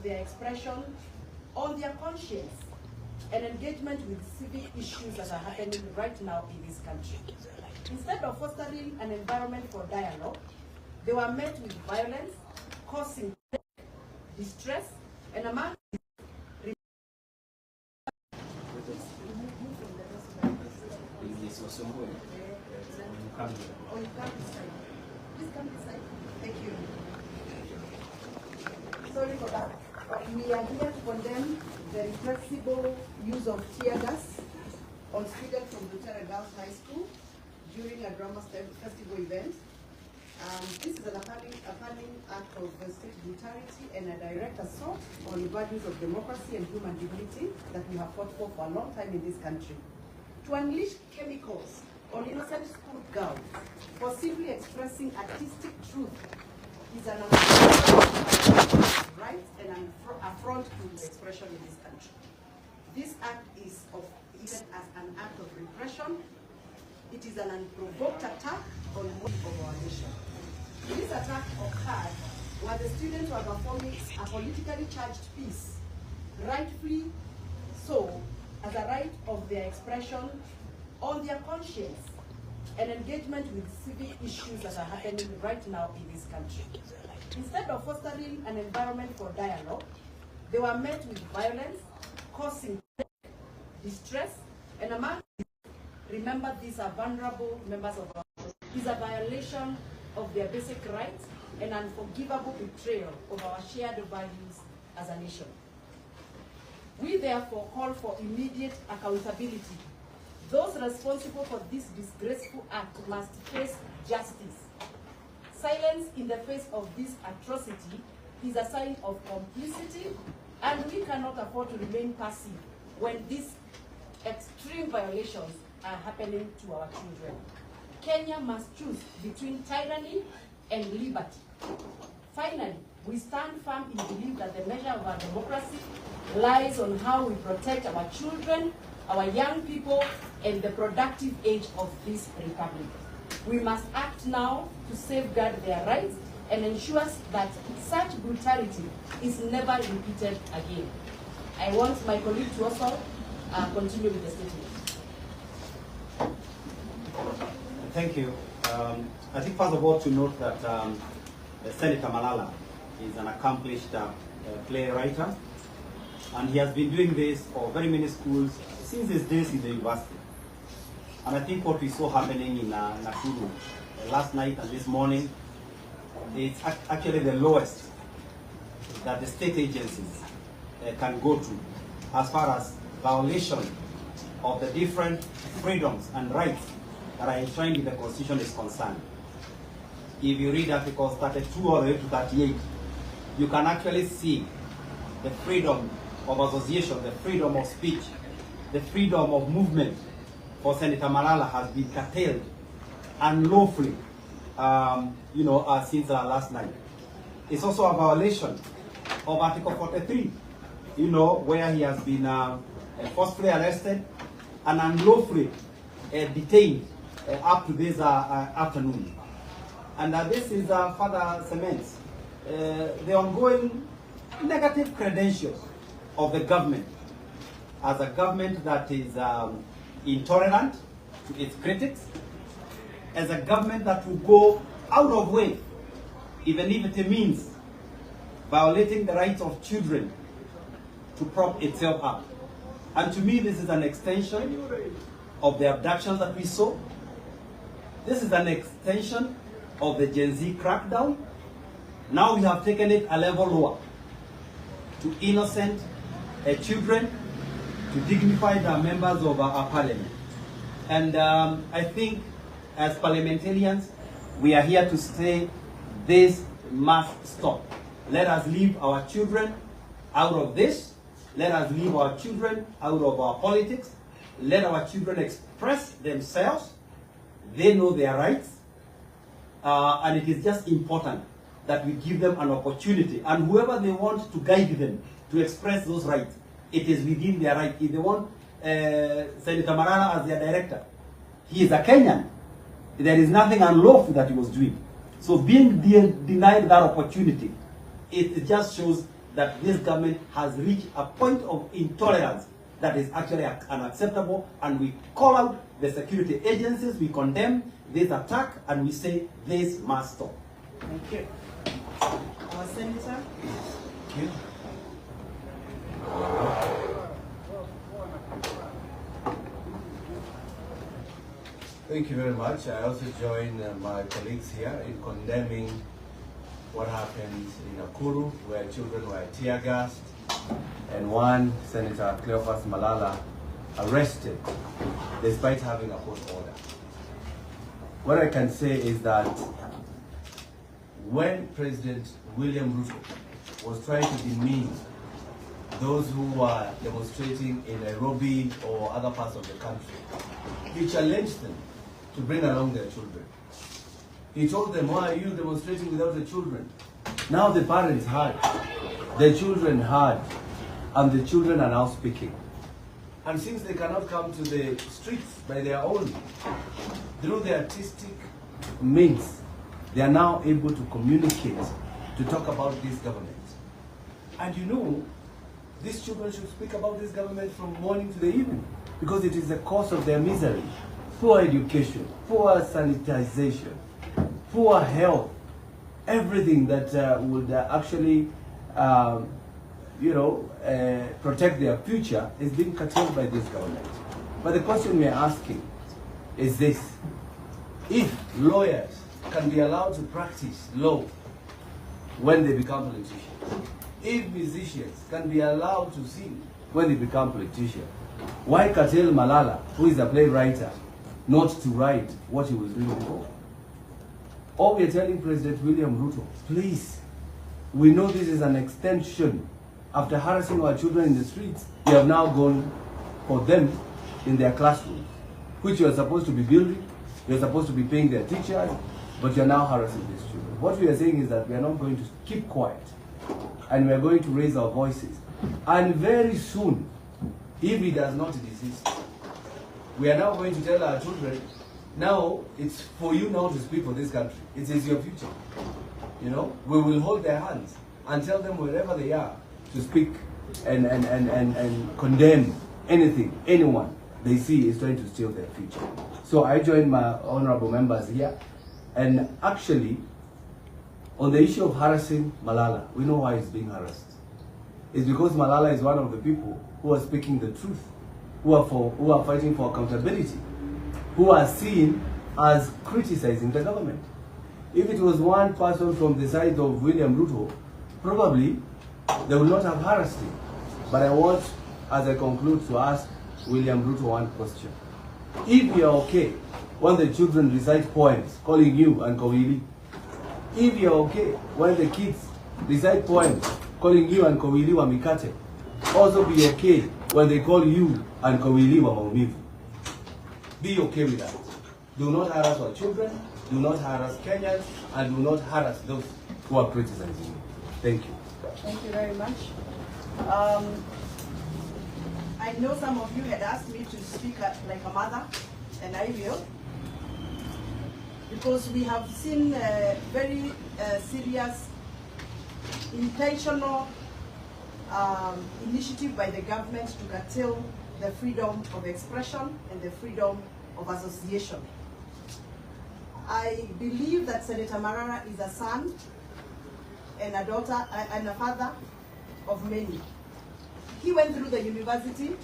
their expression on their conscience and engagement with civic issues that are happening right now in this country. Instead of fostering an environment for dialogue, they were met with violence, causing distress, and among Thank you. Sorry for that. We are here to condemn the irrepressible use of tear gas on students from BUTERE Girls High School during a drama festival event. This is an appalling act of state brutality and a direct assault on the values of democracy and human dignity that we have fought for a long time in this country. To unleash chemicals on innocent school girls for simply expressing artistic truth is an right and an affront to the expression in this country. This act is even as an act of repression. It is an unprovoked attack on most of our nation. This attack occurred while the students were performing a politically charged piece, rightfully so, as a right of their expression on their conscience and engagement with civic issues that are happening right now in this country. Instead of fostering an environment for dialogue, they were met with violence, causing distress, and among remember, these are vulnerable members of our society. It is a violation of their basic rights and unforgivable betrayal of our shared values as a nation. We therefore call for immediate accountability. Those responsible for this disgraceful act must face justice. Silence in the face of this atrocity is a sign of complicity, and we cannot afford to remain passive when these extreme violations are happening to our children. Kenya must choose between tyranny and liberty. Finally, we stand firm in belief that the measure of our democracy lies on how we protect our children, our young people, and the productive age of this republic. We must act now to safeguard their rights and ensure that such brutality is never repeated again. I want my colleague to also continue with the statement. Thank you. I think first of all to note that Senator Malala is an accomplished playwright, and he has been doing this for very many schools since his days in the university. And I think what we saw happening in Nakuru last night and this morning is actually the lowest that the state agencies can go to as far as violation of the different freedoms and rights that are enshrined in the Constitution is concerned. If you read Articles 32 all the way to 38, you can actually see the freedom of association, the freedom of speech, the freedom of movement for Senator Malala has been curtailed unlawfully, since last night. It's also a violation of Article 43, where he has been forcefully arrested and unlawfully detained up to this afternoon. And this is further cements the ongoing negative credentials of the government as a government that is intolerant to its critics, as a government that will go out of way, even if it means violating the rights of children to prop itself up. And to me, this is an extension of the abductions that we saw. This is an extension of the Gen Z crackdown. Now we have taken it a level lower to innocent children, to dignify the members of our parliament. And I think as parliamentarians, we are here to say this must stop. Let us leave our children out of this. Let us leave our children out of our politics. Let our children express themselves. They know their rights. And it is just important that we give them an opportunity. And whoever they want to guide them to express those rights, it is within their right. If they want Senator Malala as their director, he is a Kenyan. There is nothing unlawful that he was doing. So being denied that opportunity, it just shows that this government has reached a point of intolerance that is actually unacceptable, and we call out the security agencies, we condemn this attack, and we say this must stop. Thank you. Our Senator. Thank you. Thank you very much. I also join my colleagues here in condemning what happened in Nakuru, where children were tear gassed, and one Senator Cleophas Malala arrested despite having a court order. What I can say is that when President William Ruto was trying to demean those who were demonstrating in Nairobi or other parts of the country, he challenged them to bring along their children. He told them, why are you demonstrating without the children? Now the parents heard, the children heard, and the children are now speaking. And since they cannot come to the streets by their own, through the artistic means, they are now able to communicate, to talk about this government. And you know, these children should speak about this government from morning to the evening, because it is the cause of their misery. Poor education, poor sanitization, poor health, everything that would actually, protect their future is being curtailed by this government. But the question we are asking is this: if lawyers can be allowed to practice law when they become politicians, if musicians can be allowed to sing when they become politicians, why curtail Malala, who is a playwright, not to write what he was doing before? All we are telling President William Ruto, please, we know this is an extension. After harassing our children in the streets, you have now gone for them in their classrooms, which you are supposed to be building, you are supposed to be paying their teachers, but you are now harassing these children. What we are saying is that we are not going to keep quiet, and we are going to raise our voices. And very soon, if he does not desist, we are now going to tell our children, now it's for you now to speak for this country. It is your future. You know, we will hold their hands and tell them wherever they are to speak and condemn anything, anyone they see is trying to steal their future. So I join my honorable members here, and actually, on the issue of harassing Malala, we know why he's being harassed. It's because Malala is one of the people who are speaking the truth, who are fighting for accountability, who are seen as criticizing the government. If it was one person from the side of William Ruto, probably they would not have harassed him. But I want, as I conclude, to ask William Ruto one question. If you're okay when the children recite poems calling you and Kowili, if you're okay when the kids recite poems calling you and Kowili wa mikate, also be okay when they call you and Kowili wa maumivu. Be okay with that. Do not harass our children, do not harass Kenyans, and do not harass those who are criticizing you. Thank you. Thank you very much. I know some of you had asked me to speak like a mother, and I will, because we have seen very serious, intentional initiative by the government to curtail the freedom of expression and the freedom of association. I believe that Senator Marara is a son and a daughter and a father of many. He went through the university.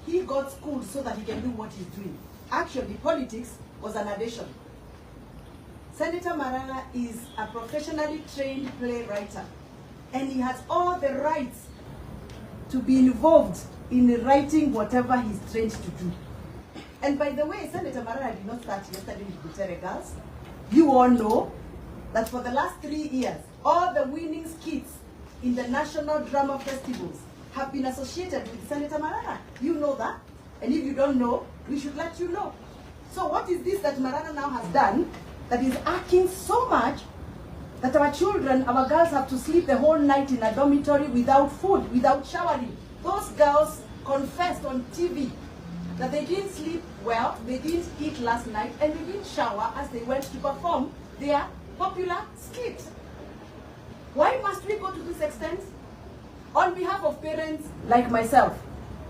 He got schooled so that he can do what he's doing. Actually, politics was an addition. Senator Marara is a professionally trained playwright, and he has all the rights to be involved in writing whatever he's trained to do. And by the way, Senator Marara did not start yesterday with BUTERE girls. You all know that for the last 3 years, all the winning skits in the national drama festivals have been associated with Senator Marara. You know that. And if you don't know, we should let you know. So what is this that Marara now has done that is arcing so much that our children, our girls have to sleep the whole night in a dormitory without food, without showering? Those girls confessed on TV that they didn't sleep well, they didn't eat last night, and they didn't shower as they went to perform their popular skit. Why must Must we go to this extent? On behalf of parents like myself,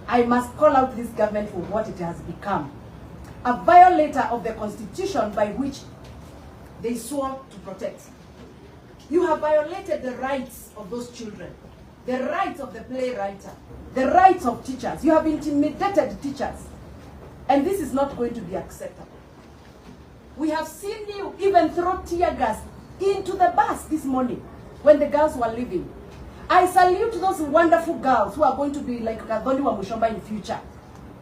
I must call out this government for what it has become. A violator of the constitution by which they swore to protect. You have violated the rights of those children, the rights of the playwright, the rights of teachers. You have intimidated teachers. And this is not going to be acceptable. We have seen you even throw tear gas into the bus this morning when the girls were leaving. I salute those wonderful girls who are going to be like Kadhoni wa Mushomba in future.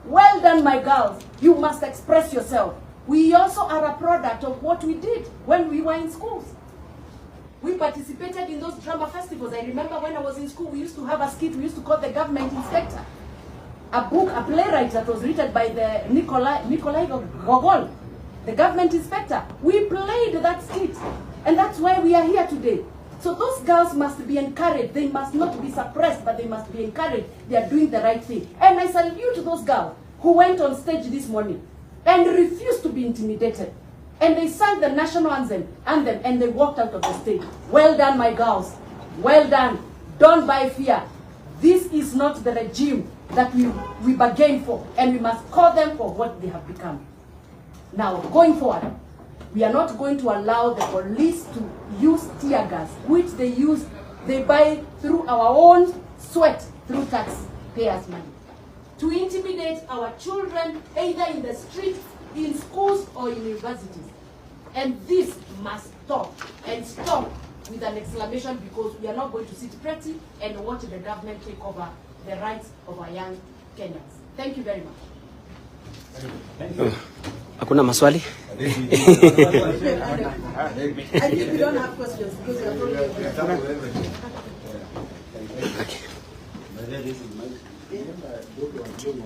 Well done, my girls. You must express yourself. We also are a product of what we did when we were in schools. We participated in those drama festivals. I remember when I was in school, we used to have a skit we used to call the government inspector. A book, a playwright that was written by the Nikolai Gogol, the government inspector. We played that skit, and that's why we are here today. So those girls must be encouraged. They must not be suppressed, but they must be encouraged. They are doing the right thing. And I salute those girls who went on stage this morning and refused to be intimidated. And they sang the national anthem, and they walked out of the stage. Well done, my girls. Well done. Don't buy fear. This is not the regime that we bargained for, and we must call them for what they have become. Now, going forward, we are not going to allow the police to use tear gas, which they buy through our own sweat, through taxpayers' money, to intimidate our children, either in the streets, in schools, or in universities. And this must stop, and stop with an exclamation, because we are not going to sit pretty and watch the government take over the rights of our young Kenyans. Thank you very much. Thank you. Hakuna maswali? I think we don't have questions because we are probably... Okay.